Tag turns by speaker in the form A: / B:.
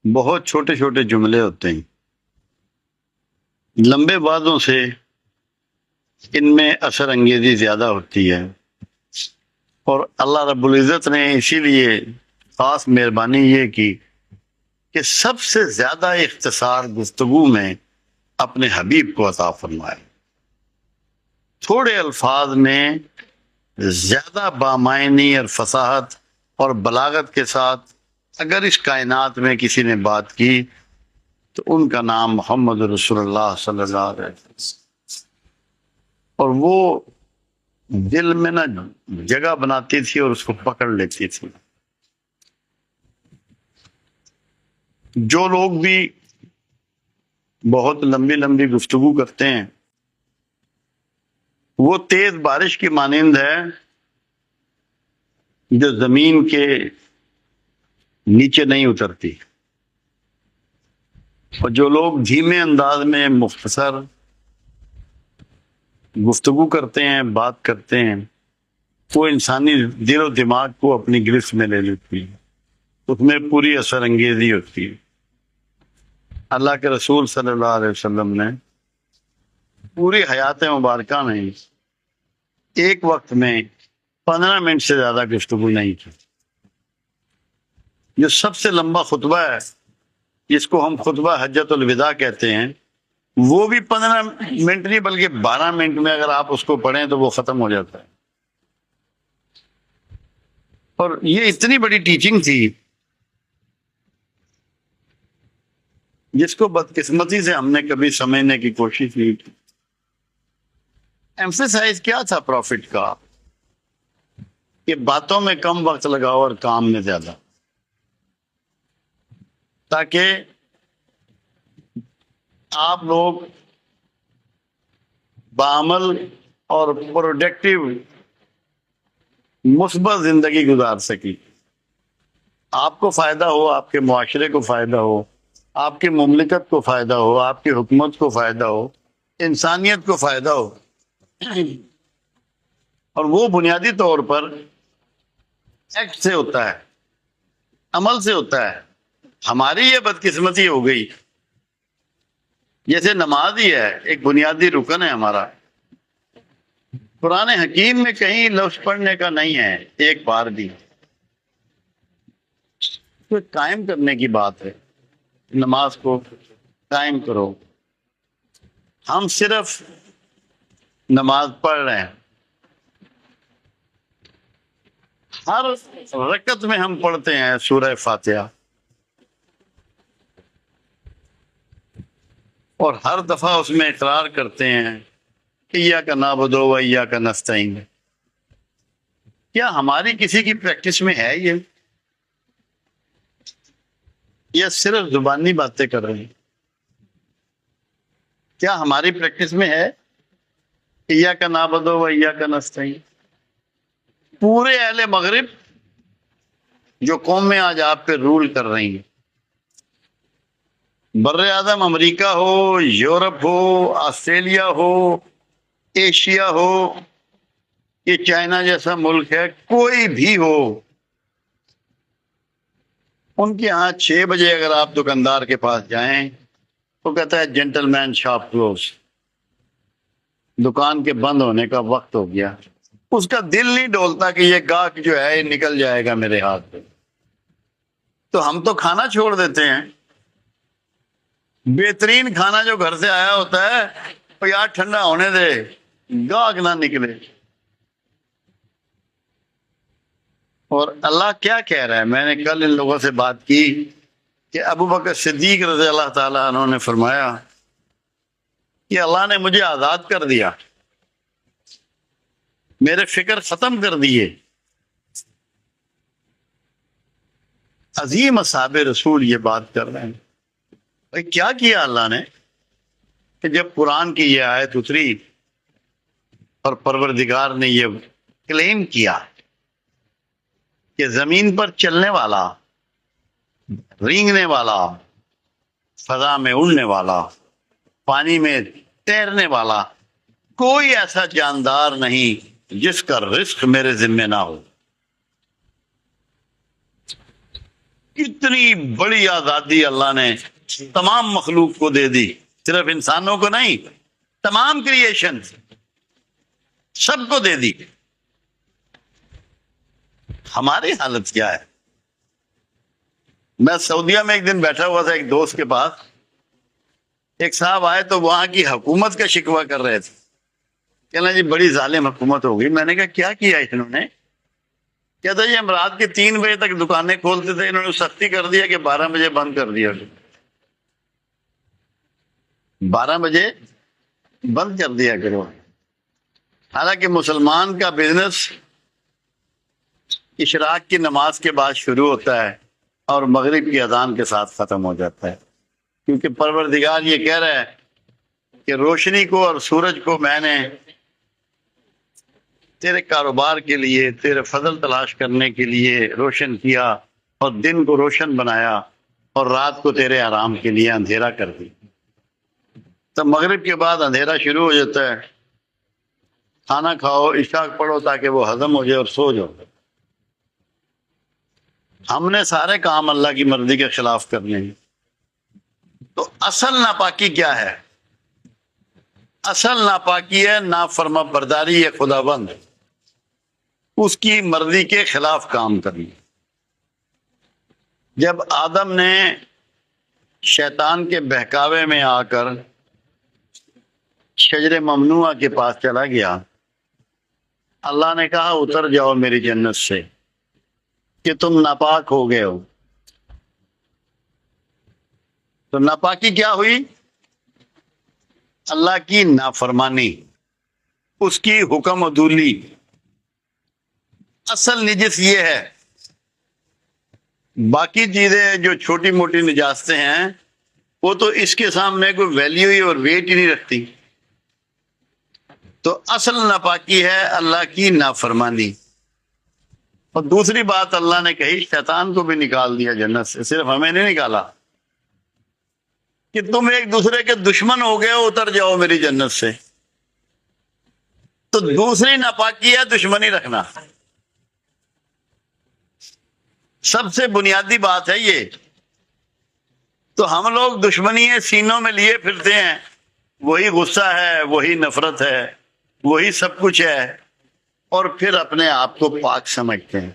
A: بہت چھوٹے چھوٹے جملے ہوتے ہیں، لمبے باتوں سے ان میں اثر انگیزی زیادہ ہوتی ہے، اور اللہ رب العزت نے اسی لیے خاص مہربانی یہ کی کہ سب سے زیادہ اختصار گفتگو میں اپنے حبیب کو عطا فرمائے، تھوڑے الفاظ میں زیادہ بامعنی اور فصاحت اور بلاغت کے ساتھ اگر اس کائنات میں کسی نے بات کی تو ان کا نام محمد رسول اللہ صلی اللہ علیہ وسلم، اور وہ دل میں نہ جگہ بناتی تھی اور اس کو پکڑ لیتی تھی۔ جو لوگ بھی بہت لمبی لمبی گفتگو کرتے ہیں وہ تیز بارش کی مانند ہے جو زمین کے نیچے نہیں اترتی، اور جو لوگ دھیمے انداز میں مختصر گفتگو کرتے ہیں، بات کرتے ہیں، وہ انسانی دل و دماغ کو اپنی گرفت میں لے لیتی ہے، اس میں پوری اثر انگیزی ہوتی ہے۔ اللہ کے رسول صلی اللہ علیہ وسلم نے پوری حیات مبارکہ میں ایک وقت میں 15 منٹ سے زیادہ گفتگو نہیں کی۔ جو سب سے لمبا خطبہ ہے جس کو ہم خطبہ حجت الوداع کہتے ہیں، وہ بھی 15 منٹ نہیں بلکہ 12 منٹ میں اگر آپ اس کو پڑھیں تو وہ ختم ہو جاتا ہے۔ اور یہ اتنی بڑی ٹیچنگ تھی جس کو بدقسمتی سے ہم نے کبھی سمجھنے کی کوشش نہیں کی۔ ایمفیسائز کیا تھا پروفٹ کا کہ باتوں میں کم وقت لگاؤ اور کام میں زیادہ، تاکہ آپ لوگ بعمل اور پروڈکٹیو مثبت زندگی گزار سکی، آپ کو فائدہ ہو، آپ کے معاشرے کو فائدہ ہو، آپ کی مملکت کو فائدہ ہو، آپ کی حکومت کو فائدہ ہو، انسانیت کو فائدہ ہو۔ اور وہ بنیادی طور پر ایکٹ سے ہوتا ہے، عمل سے ہوتا ہے۔ ہماری یہ بدقسمتی ہو گئی، جیسے نماز ہی ہے، ایک بنیادی رکن ہے ہمارا، قرآن حکیم میں کہیں لفظ پڑھنے کا نہیں ہے ایک بار بھی، تو قائم کرنے کی بات ہے، نماز کو قائم کرو۔ ہم صرف نماز پڑھ رہے ہیں، ہر رکعت میں ہم پڑھتے ہیں سورہ فاتحہ، اور ہر دفعہ اس میں اقرار کرتے ہیں ایاک نعبد و ایاک نستعین۔ کیا ہماری کسی کی پریکٹس میں ہے یہ، یا صرف زبانی باتیں کر رہے ہیں؟ کیا ہماری پریکٹس میں ہے ایاک نعبد و ایاک نستعین؟ پورے اہل مغرب جو قومیں آج آپ پہ رول کر رہی ہیں، بر اعظم امریکہ ہو، یورپ ہو، آسٹریلیا ہو، ایشیا ہو، یہ چائنا جیسا ملک ہے، کوئی بھی ہو، ان کے ہاں 6 بجے اگر آپ دکاندار کے پاس جائیں تو کہتا ہے جینٹل مین شاپ کلوز، دکان کے بند ہونے کا وقت ہو گیا۔ اس کا دل نہیں ڈولتا کہ یہ گاہک جو ہے یہ نکل جائے گا میرے ہاتھ پہ، تو ہم تو کھانا چھوڑ دیتے ہیں۔ بہترین کھانا جو گھر سے آیا ہوتا ہے تو یار ٹھنڈا ہونے دے، گاہک نہ نکلے۔ اور اللہ کیا کہہ رہا ہے، میں نے کل ان لوگوں سے بات کی کہ ابو بکر صدیق رضی اللہ تعالیٰ عنہ نے فرمایا کہ اللہ نے مجھے آزاد کر دیا، میرے فکر ختم کر دیے۔ عظیم اصحاب رسول یہ بات کر رہے ہیں۔ بھائی کیا کیا اللہ نے کہ جب قرآن کی یہ آیت اتری اور پروردگار نے یہ کلیم کیا کہ زمین پر چلنے والا، رینگنے والا، فضا میں اڑنے والا، پانی میں تیرنے والا کوئی ایسا جاندار نہیں جس کا رزق میرے ذمہ نہ ہو۔ کتنی بڑی آزادی اللہ نے تمام مخلوق کو دے دی، صرف انسانوں کو نہیں، تمام کریشن سب کو دے دی۔ ہماری حالت کیا ہے؟ میں سعودیہ میں ایک دن بیٹھا ہوا تھا ایک دوست کے پاس، ایک صاحب آئے تو وہاں کی حکومت کا شکوہ کر رہے تھے، کہنا جی بڑی ظالم حکومت ہو گئی۔ میں نے کہا کیا کیا انہوں نے؟ کہتا جی ہم رات کے 3 بجے تک دکانیں کھولتے تھے، انہوں نے سختی کر دیا کہ 12 بجے بند کر دیا، 12 بجے بند کر دیا کرو۔ حالانکہ مسلمان کا بزنس اشراق کی نماز کے بعد شروع ہوتا ہے اور مغرب کی اذان کے ساتھ ختم ہو جاتا ہے، کیونکہ پروردگار یہ کہہ رہا ہے کہ روشنی کو اور سورج کو میں نے تیرے کاروبار کے لیے، تیرے فضل تلاش کرنے کے لیے روشن کیا، اور دن کو روشن بنایا اور رات کو تیرے آرام کے لیے اندھیرا کر دی۔ تب مغرب کے بعد اندھیرا شروع ہو جاتا ہے، کھانا کھاؤ، عشاء پڑھو تاکہ وہ ہضم ہو جائے اور سو جاؤ۔ ہم نے سارے کام اللہ کی مرضی کے خلاف کرنے ہیں۔ تو اصل ناپاکی کیا ہے؟ اصل ناپاکی ہے نافرما برداری ہے خدا بند، اس کی مرضی کے خلاف کام کرنا۔ جب آدم نے شیطان کے بہکاوے میں آ کر شجر ممنوعہ کے پاس چلا گیا، اللہ نے کہا اتر جاؤ میری جنت سے کہ تم ناپاک ہو گئے ہو۔ تو ناپاکی کیا ہوئی؟ اللہ کی نافرمانی، اس کی حکم عدولی۔ اصل نجس یہ ہے، باقی چیزیں جو چھوٹی موٹی نجاستیں ہیں وہ تو اس کے سامنے کوئی ویلیو ہی اور ویٹ ہی نہیں رکھتی۔ تو اصل ناپاکی ہے اللہ کی نافرمانی۔ اور دوسری بات اللہ نے کہی، شیطان کو بھی نکال دیا جنت سے، صرف ہمیں نہیں نکالا کہ تم ایک دوسرے کے دشمن ہو گئے ہو، اتر جاؤ میری جنت سے۔ تو دوسری ناپاکی ہے دشمنی رکھنا۔ سب سے بنیادی بات ہے یہ۔ تو ہم لوگ دشمنی سینوں میں لیے پھرتے ہیں، وہی غصہ ہے، وہی نفرت ہے، وہی سب کچھ ہے، اور پھر اپنے آپ کو پاک سمجھتے ہیں۔